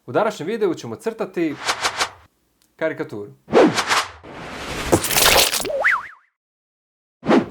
U današnjem videu ćemo crtati karikaturu.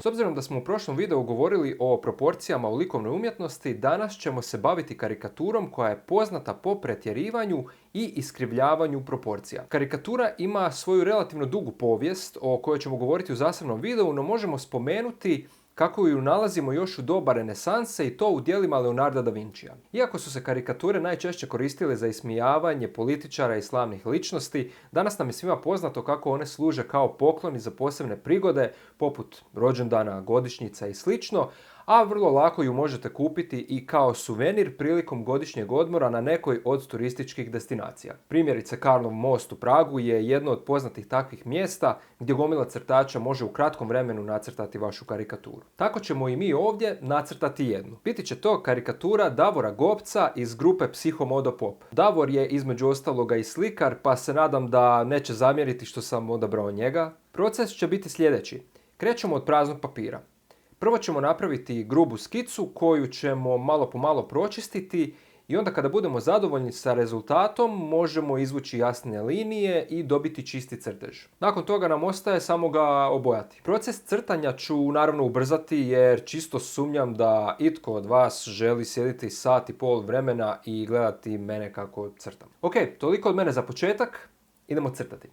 S obzirom da smo u prošlom videu govorili o proporcijama u likovnoj umjetnosti, danas ćemo se baviti karikaturom koja je poznata po pretjerivanju i iskrivljavanju proporcija. Karikatura ima svoju relativno dugu povijest o kojoj ćemo govoriti u zasebnom videu, no možemo spomenuti kako ju nalazimo još u doba renesanse i to u djelima Leonarda da Vincija. Iako su se karikature najčešće koristile za ismijavanje političara i slavnih ličnosti, danas nam je svima poznato kako one služe kao pokloni za posebne prigode, poput rođendana, godišnjica i slično, a vrlo lako ju možete kupiti i kao suvenir prilikom godišnjeg odmora na nekoj od turističkih destinacija. Primjerice, Karlov most u Pragu je jedno od poznatih takvih mjesta gdje gomila crtača može u kratkom vremenu nacrtati vašu karikaturu. Tako ćemo i mi ovdje nacrtati jednu. Biti će to karikatura Davora Gobca iz grupe Psihomodo Pop. Davor je između ostaloga i slikar, pa se nadam da neće zamjeriti što sam odabrao njega. Proces će biti sljedeći. Krećemo od praznog papira. Prvo ćemo napraviti grubu skicu koju ćemo malo po malo pročistiti i onda kada budemo zadovoljni sa rezultatom možemo izvući jasne linije i dobiti čisti crtež. Nakon toga nam ostaje samo ga obojati. Proces crtanja ću naravno ubrzati jer čisto sumnjam da itko od vas želi sjediti sat i pol vremena i gledati mene kako crtam. Ok, toliko od mene za početak, idemo crtati.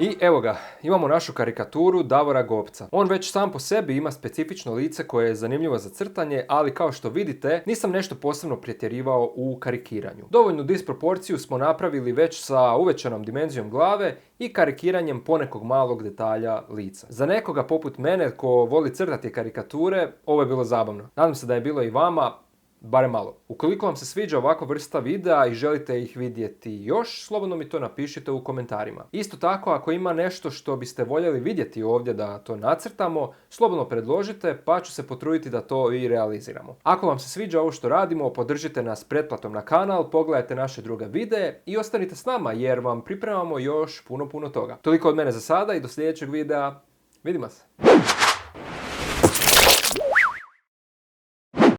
I evo ga, imamo našu karikaturu Davora Gopca. On već sam po sebi ima specifično lice koje je zanimljivo za crtanje, ali kao što vidite, nisam nešto posebno pretjerivao u karikiranju. Dovoljnu disproporciju smo napravili već sa uvećanom dimenzijom glave i karikiranjem ponekog malog detalja lica. Za nekoga poput mene ko voli crtati karikature, ovo je bilo zabavno. Nadam se da je bilo i vama, barem malo. Ukoliko vam se sviđa ovakva vrsta videa i želite ih vidjeti još, slobodno mi to napišite u komentarima. Isto tako, ako ima nešto što biste voljeli vidjeti ovdje da to nacrtamo, slobodno predložite, pa ću se potruditi da to i realiziramo. Ako vam se sviđa ovo što radimo, podržite nas pretplatom na kanal, pogledajte naše druge videe i ostanite s nama jer vam pripremamo još puno toga. Toliko od mene za sada i do sljedećeg videa. Vidimo se!